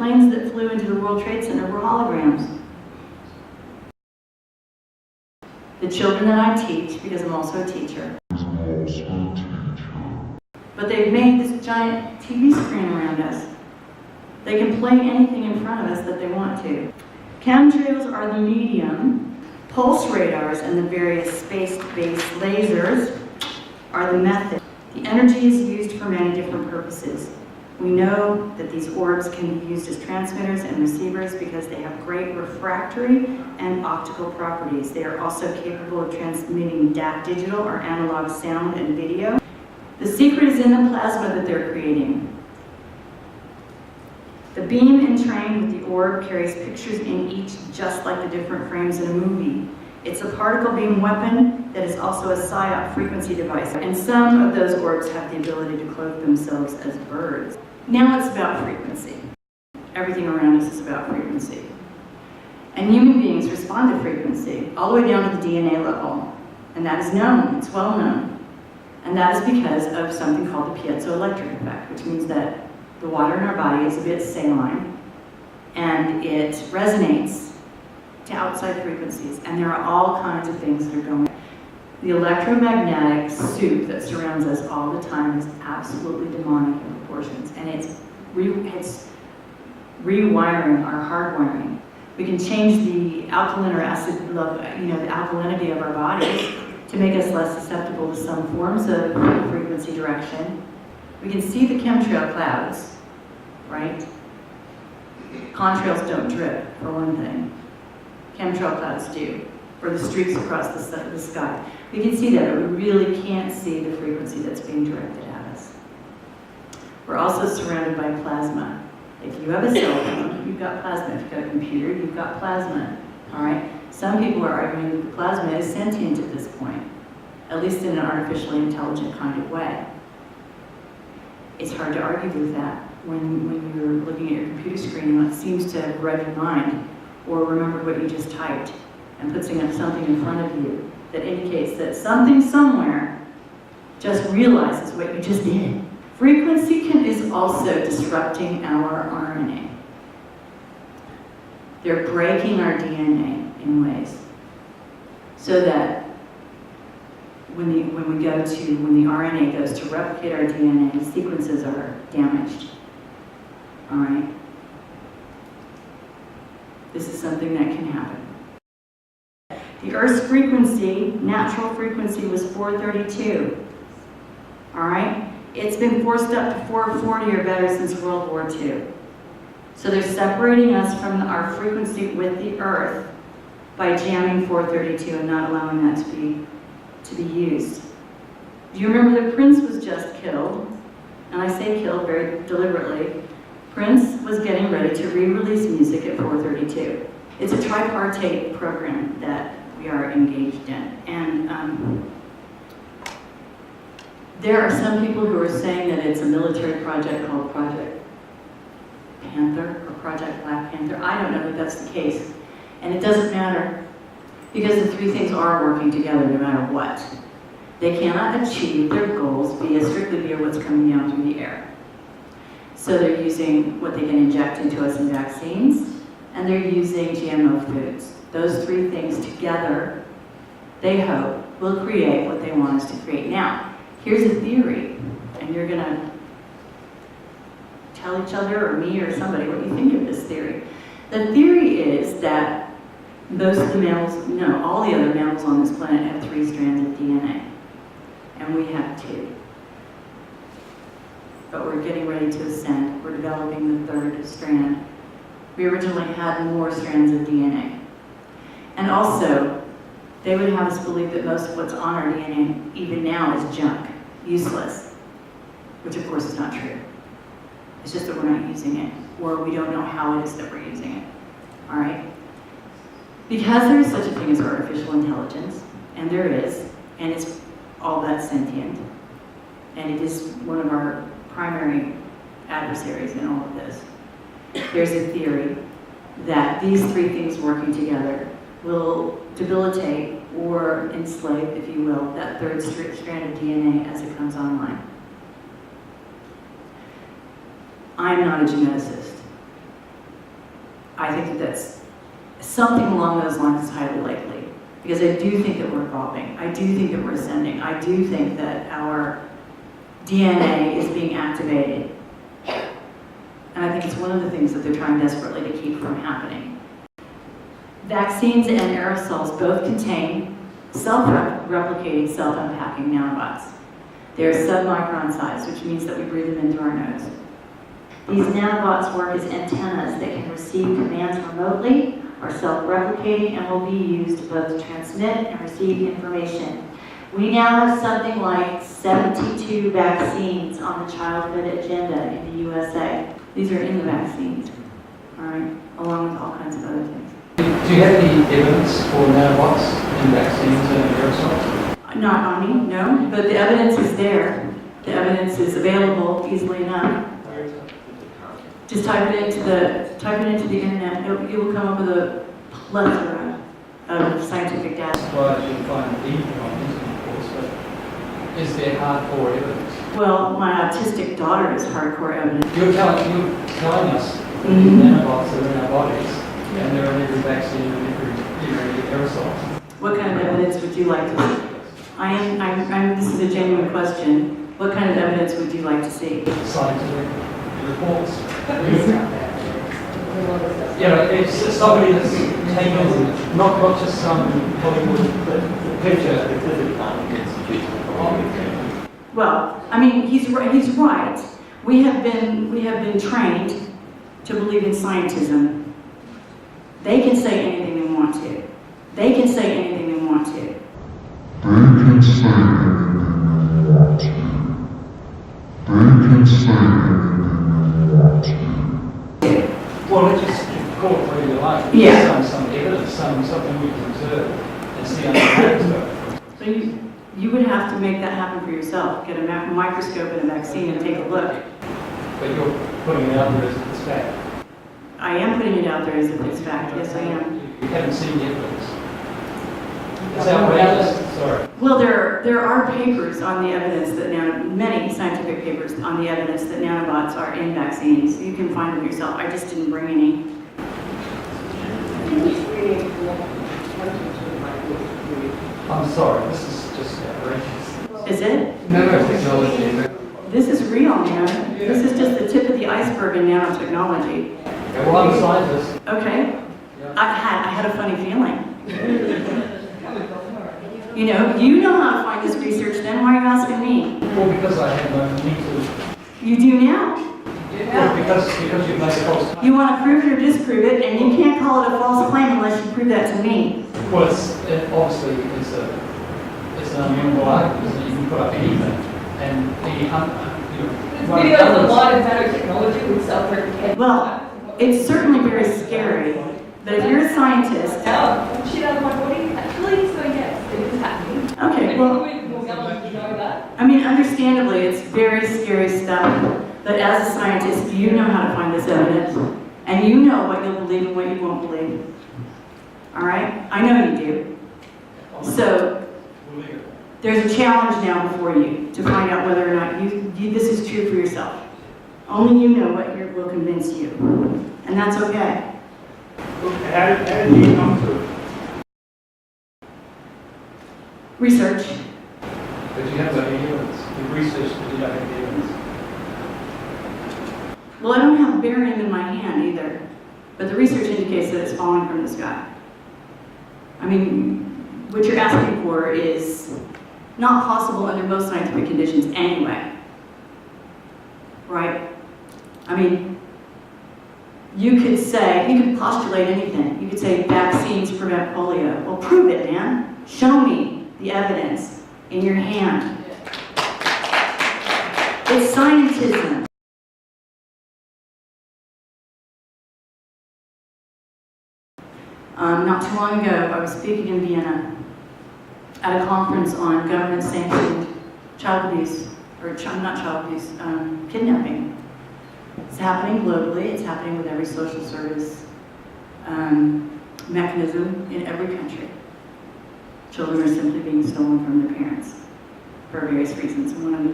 planes that flew into the World Trade Center were holograms. The children that I teach, because I'm also a teacher, but they've made this giant TV screen around us. They can play anything in front of us that they want to. Chemtrails are the medium. Pulse radars and the various space-based lasers are the method. The energy is used for many different purposes. We know that these orbs can be used as transmitters and receivers because they have great refractory and optical properties. They are also capable of transmitting digital or analog sound and video. The secret is in the plasma that they're creating. The beam entrained with the orb carries pictures in each, just like the different frames in a movie. It's a particle beam weapon that is also a PSYOP frequency device, and some of those orbs have the ability to clothe themselves as birds. Now it's about frequency. Everything around us is about frequency. And human beings respond to frequency, all the way down to the DNA level. And that is known, it's well known. And that is because of something called the piezoelectric effect, which means that the water in our body is a bit saline, and it resonates to outside frequencies. And there are all kinds of things that are going on. The electromagnetic soup that surrounds us all the time is absolutely demonic in proportions, and it's rewiring our hardwiring. We can change the alkaline or acid, the alkalinity of our bodies to make us less susceptible to some forms of frequency direction. We can see the chemtrail clouds, right? Contrails don't drip, for one thing. Chemtrail clouds do, or the streaks across the sky. We can see that, but we really can't see the frequency that's being directed at us. We're also surrounded by plasma. If you have a cell phone, you've got plasma. If you've got a computer, you've got plasma, all right? Some people are arguing that the plasma is sentient at this point, at least in an artificially intelligent kind of way. It's hard to argue with that when you're looking at your computer screen and it seems to have read your mind or remembered what you just typed and puts something in front of you that indicates that something somewhere just realizes what you just did. Frequency is also disrupting our RNA. They're breaking our DNA in ways so that when the RNA goes to replicate our DNA, the sequences are damaged. All right? This is something that can happen. The Earth's frequency, natural frequency, was 432. All right? It's been forced up to 440 or better since World War II. So they're separating us from our frequency with the Earth by jamming 432 and not allowing that to be used. Do you remember that Prince was just killed? And I say killed very deliberately. Prince was getting ready to re-release music at 432. It's a tripartite program that we are engaged in. And there are some people who are saying that it's a military project called Project Panther or Project Black Panther. I don't know that that's the case. And it doesn't matter because the three things are working together no matter what. They cannot achieve their goals strictly via what's coming down through the air. So they're using what they can inject into us in vaccines, and they're using GMO foods. Those three things together, they hope, will create what they want us to create. Now, here's a theory, and you're gonna tell each other or me or somebody what you think of this theory. The theory is that most of the mammals, no, all the other mammals on this planet have 3 strands of DNA, and we have 2. But we're getting ready to ascend. We're developing the 3rd strand. We originally had more strands of DNA. And also, they would have us believe that most of what's on our DNA, even now, is junk, useless, which of course is not true. It's just that we're not using it, or we don't know how it is that we're using it, all right? Because there is such a thing as artificial intelligence, and there is, and it's all that sentient, and it is one of our primary adversaries in all of this. There's a theory that these 3 things working together will debilitate or enslave, if you will, that 3rd strand of DNA as it comes online. I'm not a geneticist, I think that that's something along those lines is highly likely. Because I do think that we're evolving. I do think that we're ascending. I do think that our DNA is being activated. And I think it's one of the things that they're trying desperately to keep from happening. Vaccines and aerosols both contain self-replicating, self-unpacking nanobots. They're submicron size, which means that we breathe them in through our nose. These nanobots work as antennas that can receive commands remotely, are self-replicating, and will be used both to transmit and receive information. We now have something like 72 vaccines on the childhood agenda in the USA. These are in the vaccines, all right, along with all kinds of other things. Do you have any evidence for nanobots in vaccines and aerosols? Not on me, no, but the evidence is there. The evidence is available easily enough. Just type it into the internet. It will come up with a plethora of scientific data. Well, I should find anything on the internet, of course, but is there hardcore evidence? Well, my autistic daughter is hardcore evidence. You're telling us that these nanobots are in our bodies, and they're in every vaccine and every aerosol. What kind of evidence would you like to see? This is a genuine question. What kind of evidence would you like to see? Scientific reports. It's somebody that's taken, not just some Hollywood picture. Well, I mean, he's right. We have been trained to believe in scientism. They can say anything they want to. They can say anything they want to. They can say anything they want to. They can say anything they want to. Well, let's just call it whatever you like. Yeah. Some evidence, something we can observe and see under the microscope. So you would have to make that happen for yourself. Get a microscope and a vaccine and take a look. But you're putting it out there as it's fact. I am putting it out there as if it's fact. Yes, I am. You haven't seen the evidence. Is that outrageous? Sorry. Well, there are papers on the evidence that many scientific papers on the evidence that nanobots are in vaccines. You can find them yourself. I just didn't bring any. I'm sorry, this is just outrageous. Is it? Nanotechnology. This is real, man. This is just the tip of the iceberg in nanotechnology. Yeah, well, I'm a scientist. Okay. Yeah. I had a funny feeling. You know how to find this research, then why are you asking me? Well, because I have no need to. You do now. Well, because you've made a false claim. You want to prove it or disprove it, and you can't call it a false claim unless you prove that to me. Well, obviously it's an unwinnable argument that you can put up anything, and This video has a lot of nanotechnology with self-replicating. Well, it's certainly very scary, but if you're a scientist... Shit out of my body, actually, so yes, it is happening. Okay, well... I mean, understandably, it's very scary stuff, but as a scientist, you know how to find this evidence, and you know what you'll believe and what you won't believe. All right? I know you do. So, there's a challenge now before you to find out whether or not this is true for yourself. Only you know what will convince you, and that's okay. How did you come to it? Research. But you haven't got any evidence. You've researched, but you don't have the evidence. Well, I don't have barium in my hand either, but the research indicates that it's falling from the sky. I mean, what you're asking for is not possible under most scientific conditions anyway. Right? I mean, you could postulate anything. You could say vaccines prevent polio. Well, prove it, man. Show me the evidence in your hand. It's scientism. Not too long ago, I was speaking in Vienna at a conference on government-sanctioned child abuse, kidnapping. It's happening globally. It's happening with every social service mechanism in every country. Children are simply being stolen from their parents for various reasons. And one of the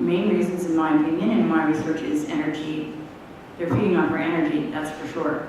main reasons, in my opinion, and my research, is energy. They're feeding off our energy, that's for sure.